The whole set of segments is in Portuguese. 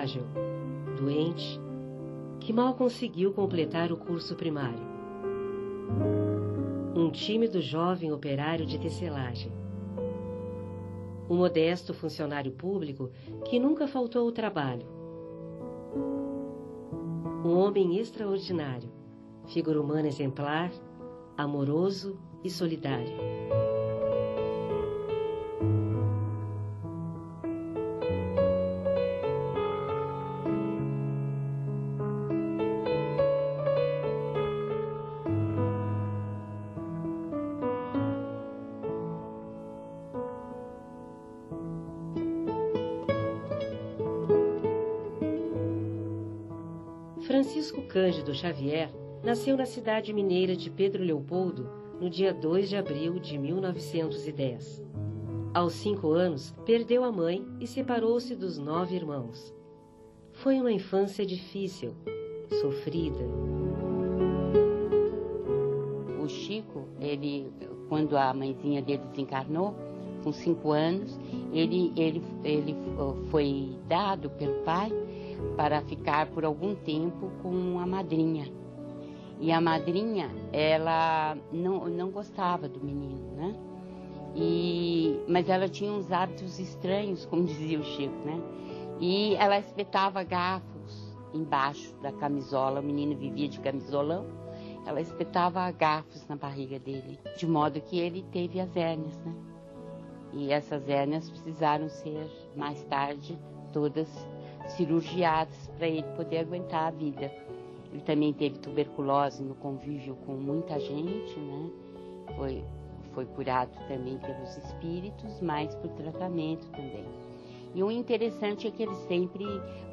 frágil, doente, que mal conseguiu completar o curso primário. Um tímido jovem operário de tecelagem. Um modesto funcionário público que nunca faltou ao trabalho. Um homem extraordinário, figura humana exemplar, amoroso e solidário. Francisco Cândido Xavier nasceu na cidade mineira de Pedro Leopoldo no dia 2 de abril de 1910. Aos 5 anos, perdeu a mãe e separou-se dos 9 irmãos. Foi uma infância difícil, sofrida. O Chico, quando a mãezinha dele desencarnou, com 5 anos, ele foi dado pelo pai para ficar por algum tempo com a madrinha. E a madrinha, ela não gostava do menino, né? Mas ela tinha uns hábitos estranhos, como dizia o Chico, né? E ela espetava garfos embaixo da camisola, o menino vivia de camisolão, ela espetava garfos na barriga dele, de modo que ele teve as hérnias, né? E essas hérnias precisaram ser, mais tarde, todas cirurgiadas para ele poder aguentar a vida. Ele também teve tuberculose no convívio com muita gente, né? Foi curado também pelos espíritos, mas por tratamento também. E o interessante é que ele sempre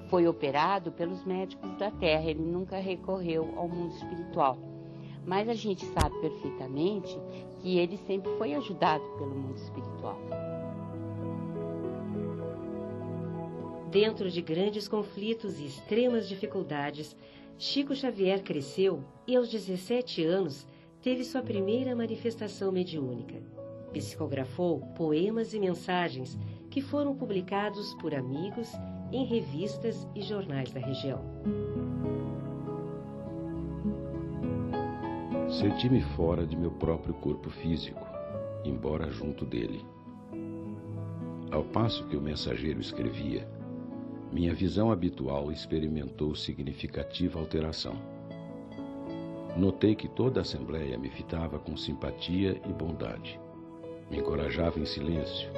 foi operado pelos médicos da Terra, ele nunca recorreu ao mundo espiritual. Mas a gente sabe perfeitamente que ele sempre foi ajudado pelo mundo espiritual. Dentro de grandes conflitos e extremas dificuldades, Chico Xavier cresceu e, aos 17 anos, teve sua primeira manifestação mediúnica. Psicografou poemas e mensagens que foram publicados por amigos em revistas e jornais da região. Senti-me fora de meu próprio corpo físico, embora junto dele. Ao passo que o mensageiro escrevia, minha visão habitual experimentou significativa alteração. Notei que toda a assembleia me fitava com simpatia e bondade. Me encorajava em silêncio,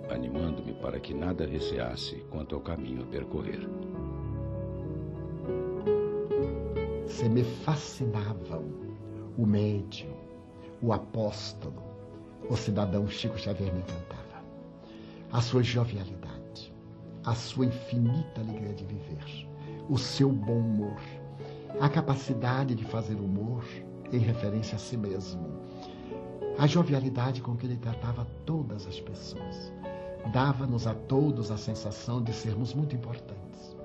animando-me para que nada receasse quanto ao caminho a percorrer. Se me fascinavam o médium, o apóstolo, o cidadão Chico Xavier me encantava. A sua jovialidade, a sua infinita alegria de viver, o seu bom humor, a capacidade de fazer humor em referência a si mesmo, a jovialidade com que ele tratava todas as pessoas, dava-nos a todos a sensação de sermos muito importantes.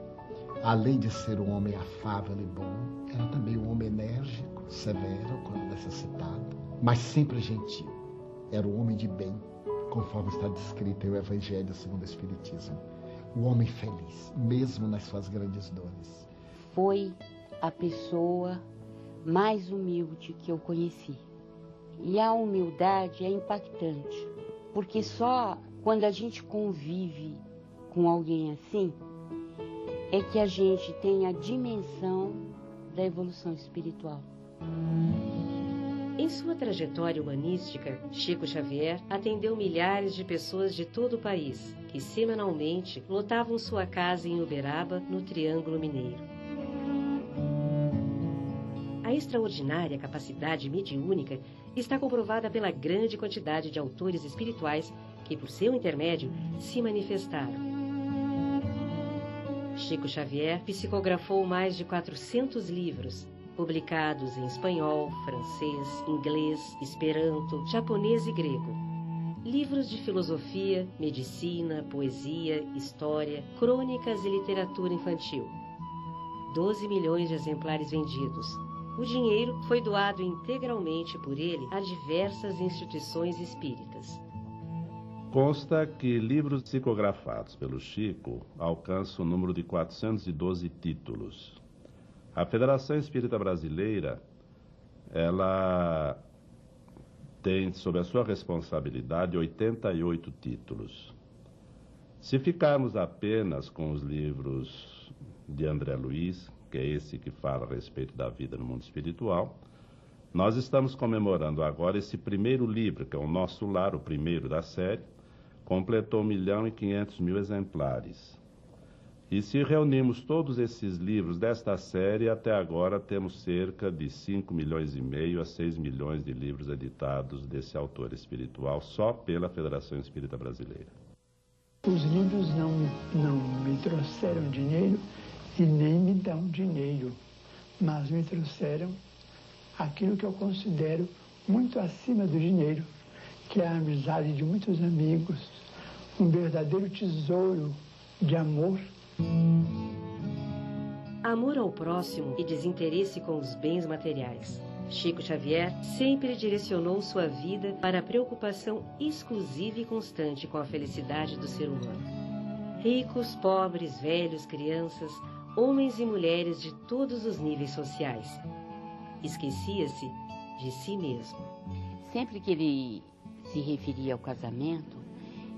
Além de ser um homem afável e bom, era também um homem enérgico, severo quando necessitado, mas sempre gentil. Era um homem de bem, conforme está descrito em o Evangelho segundo o Espiritismo. O homem feliz, mesmo nas suas grandes dores. Foi a pessoa mais humilde que eu conheci. E a humildade é impactante, porque só quando a gente convive com alguém assim, é que a gente tem a dimensão da evolução espiritual. Em sua trajetória humanística, Chico Xavier atendeu milhares de pessoas de todo o país, que semanalmente lotavam sua casa em Uberaba, no Triângulo Mineiro. A extraordinária capacidade mediúnica está comprovada pela grande quantidade de autores espirituais que, por seu intermédio, se manifestaram. Chico Xavier psicografou mais de 400 livros, publicados em espanhol, francês, inglês, esperanto, japonês e grego. Livros de filosofia, medicina, poesia, história, crônicas e literatura infantil. 12 milhões de exemplares vendidos. O dinheiro foi doado integralmente por ele a diversas instituições espíritas. Consta que livros psicografados pelo Chico alcançam o número de 412 títulos. A Federação Espírita Brasileira, ela tem sob a sua responsabilidade 88 títulos. Se ficarmos apenas com os livros de André Luiz, que é esse que fala a respeito da vida no mundo espiritual, nós estamos comemorando agora esse primeiro livro, que é o Nosso Lar, o primeiro da série, completou 1.500.000 exemplares. E se reunirmos todos esses livros desta série, até agora temos cerca de 5,5 milhões a 6 milhões de livros editados desse autor espiritual, só pela Federação Espírita Brasileira. Os livros não me trouxeram dinheiro e nem me dão dinheiro, mas me trouxeram aquilo que eu considero muito acima do dinheiro, que é a amizade de muitos amigos, um verdadeiro tesouro de amor. Amor ao próximo e desinteresse com os bens materiais. Chico Xavier sempre direcionou sua vida para a preocupação exclusiva e constante com a felicidade do ser humano. Ricos, pobres, velhos, crianças, homens e mulheres de todos os níveis sociais. Esquecia-se de si mesmo. Sempre que ele se referia ao casamento,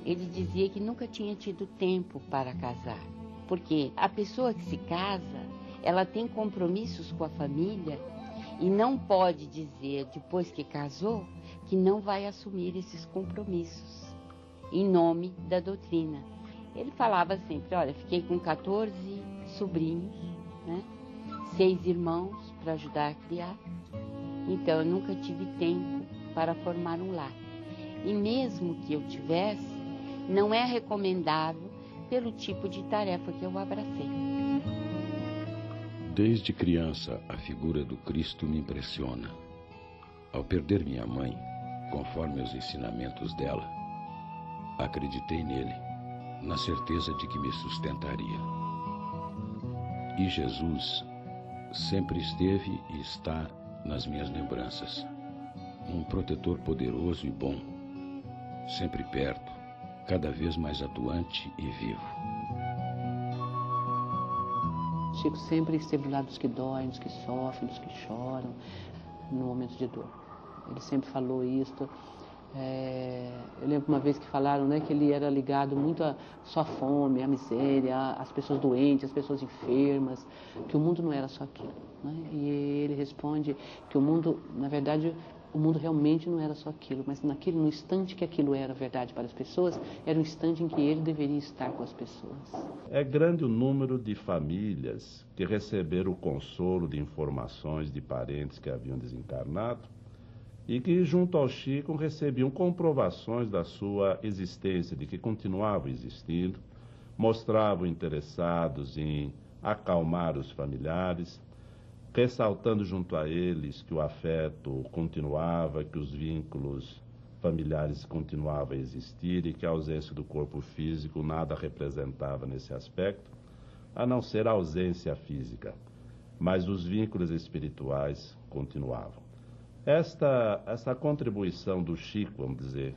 ele dizia que nunca tinha tido tempo para casar. Porque a pessoa que se casa, ela tem compromissos com a família e não pode dizer, depois que casou, que não vai assumir esses compromissos em nome da doutrina. Ele falava sempre, olha, fiquei com 14 sobrinhos, né? 6 irmãos para ajudar a criar. Então, eu nunca tive tempo para formar um lar. E mesmo que eu tivesse, não é recomendável pelo tipo de tarefa que eu abracei. Desde criança, a figura do Cristo me impressiona. Ao perder minha mãe, conforme os ensinamentos dela, acreditei nele, na certeza de que me sustentaria. E Jesus sempre esteve e está nas minhas lembranças. Um protetor poderoso e bom, sempre perto, cada vez mais atuante e vivo. Chico sempre esteve do lado dos que doem, dos que sofrem, dos que choram, no momento de dor. Ele sempre falou isso. Eu lembro uma vez que falaram, né, que ele era ligado muito à sua fome, à miséria, às pessoas doentes, às pessoas enfermas, que o mundo não era só aquilo, né? E ele responde que o mundo, na verdade, o mundo realmente não era só aquilo, mas no instante que aquilo era verdade para as pessoas, era o instante em que ele deveria estar com as pessoas. É grande o número de famílias que receberam o consolo de informações de parentes que haviam desencarnado e que, junto ao Chico, recebiam comprovações da sua existência, de que continuavam existindo, mostravam interessados em acalmar os familiares, ressaltando junto a eles que o afeto continuava, que os vínculos familiares continuavam a existir e que a ausência do corpo físico nada representava nesse aspecto, a não ser a ausência física, mas os vínculos espirituais continuavam. Esta contribuição do Chico, vamos dizer,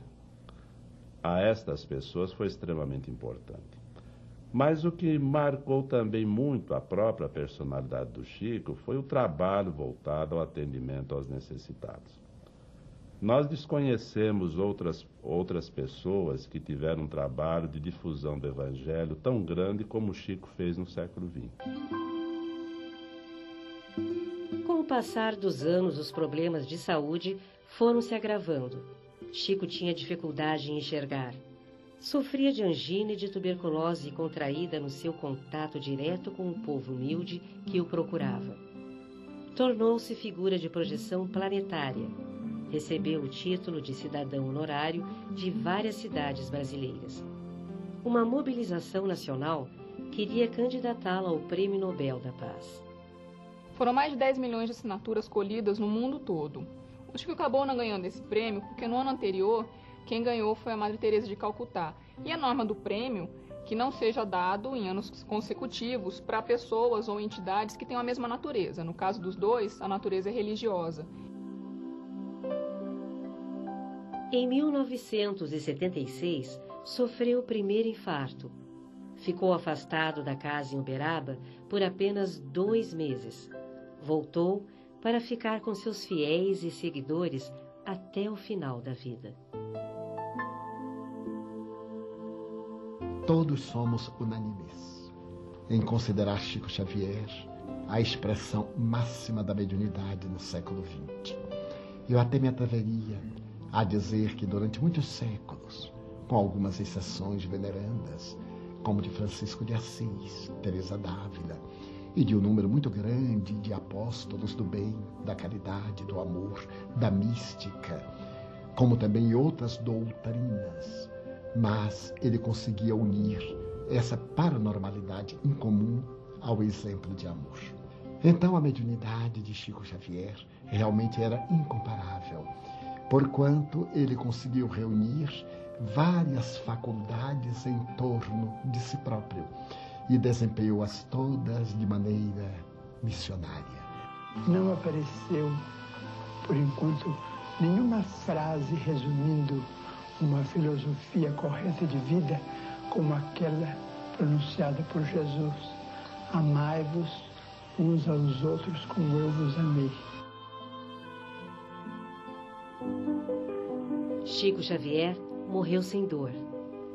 a estas pessoas foi extremamente importante. Mas o que marcou também muito a própria personalidade do Chico foi o trabalho voltado ao atendimento aos necessitados. Nós desconhecemos outras pessoas que tiveram um trabalho de difusão do Evangelho tão grande como o Chico fez no século XX. Com o passar dos anos, os problemas de saúde foram se agravando. Chico tinha dificuldade em enxergar. Sofria de angina e de tuberculose contraída no seu contato direto com o povo humilde que o procurava. Tornou-se figura de projeção planetária. Recebeu o título de cidadão honorário de várias cidades brasileiras. Uma mobilização nacional queria candidatá-lo ao Prêmio Nobel da Paz. Foram mais de 10 milhões de assinaturas colhidas no mundo todo. O Chico acabou não ganhando esse prêmio porque no ano anterior quem ganhou foi a Madre Teresa de Calcutá. E a norma do prêmio que não seja dado em anos consecutivos para pessoas ou entidades que tenham a mesma natureza. No caso dos dois, a natureza é religiosa. Em 1976, sofreu o primeiro infarto. Ficou afastado da casa em Uberaba por apenas 2 meses. Voltou para ficar com seus fiéis e seguidores até o final da vida. Todos somos unânimes em considerar Chico Xavier a expressão máxima da mediunidade no século XX. Eu até me atreveria a dizer que durante muitos séculos, com algumas exceções venerandas, como de Francisco de Assis, Teresa d'Ávila, e de um número muito grande de apóstolos do bem, da caridade, do amor, da mística, como também outras doutrinas, mas ele conseguia unir essa paranormalidade incomum ao exemplo de amor. Então a mediunidade de Chico Xavier realmente era incomparável, porquanto ele conseguiu reunir várias faculdades em torno de si próprio e desempenhou-as todas de maneira missionária. Não apareceu, por enquanto, nenhuma frase resumindo uma filosofia correta de vida como aquela pronunciada por Jesus: amai-vos uns aos outros como eu vos amei. Chico Xavier morreu sem dor,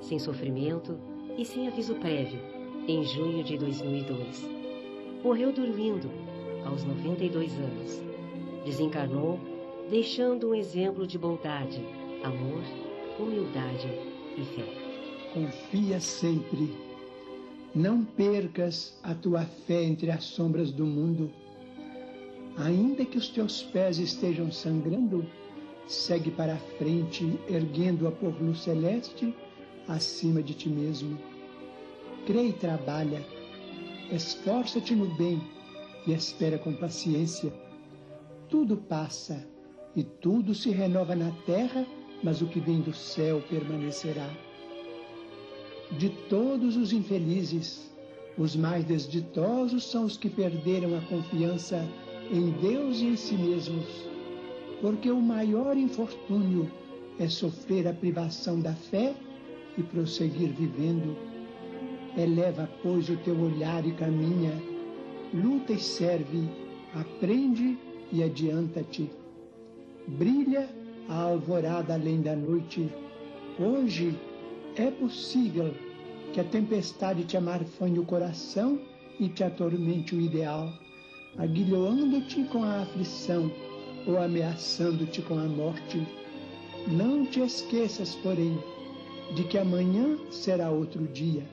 sem sofrimento e sem aviso prévio, em junho de 2002. Morreu dormindo, aos 92 anos. Desencarnou, deixando um exemplo de bondade, amor, humildade e fé. Confia sempre. Não percas a tua fé entre as sombras do mundo. Ainda que os teus pés estejam sangrando, segue para a frente, erguendo-a por luz celeste acima de ti mesmo. Crê e trabalha, esforça-te no bem e espera com paciência. Tudo passa e tudo se renova na terra, mas o que vem do céu permanecerá. De todos os infelizes, os mais desditosos são os que perderam a confiança em Deus e em si mesmos, porque o maior infortúnio é sofrer a privação da fé e prosseguir vivendo. Eleva, pois, o teu olhar e caminha, luta e serve, aprende e adianta-te. Brilha a alvorada além da noite. Hoje é possível que a tempestade te amarfanhe o coração e te atormente o ideal, aguilhoando-te com a aflição ou ameaçando-te com a morte. Não te esqueças, porém, de que amanhã será outro dia.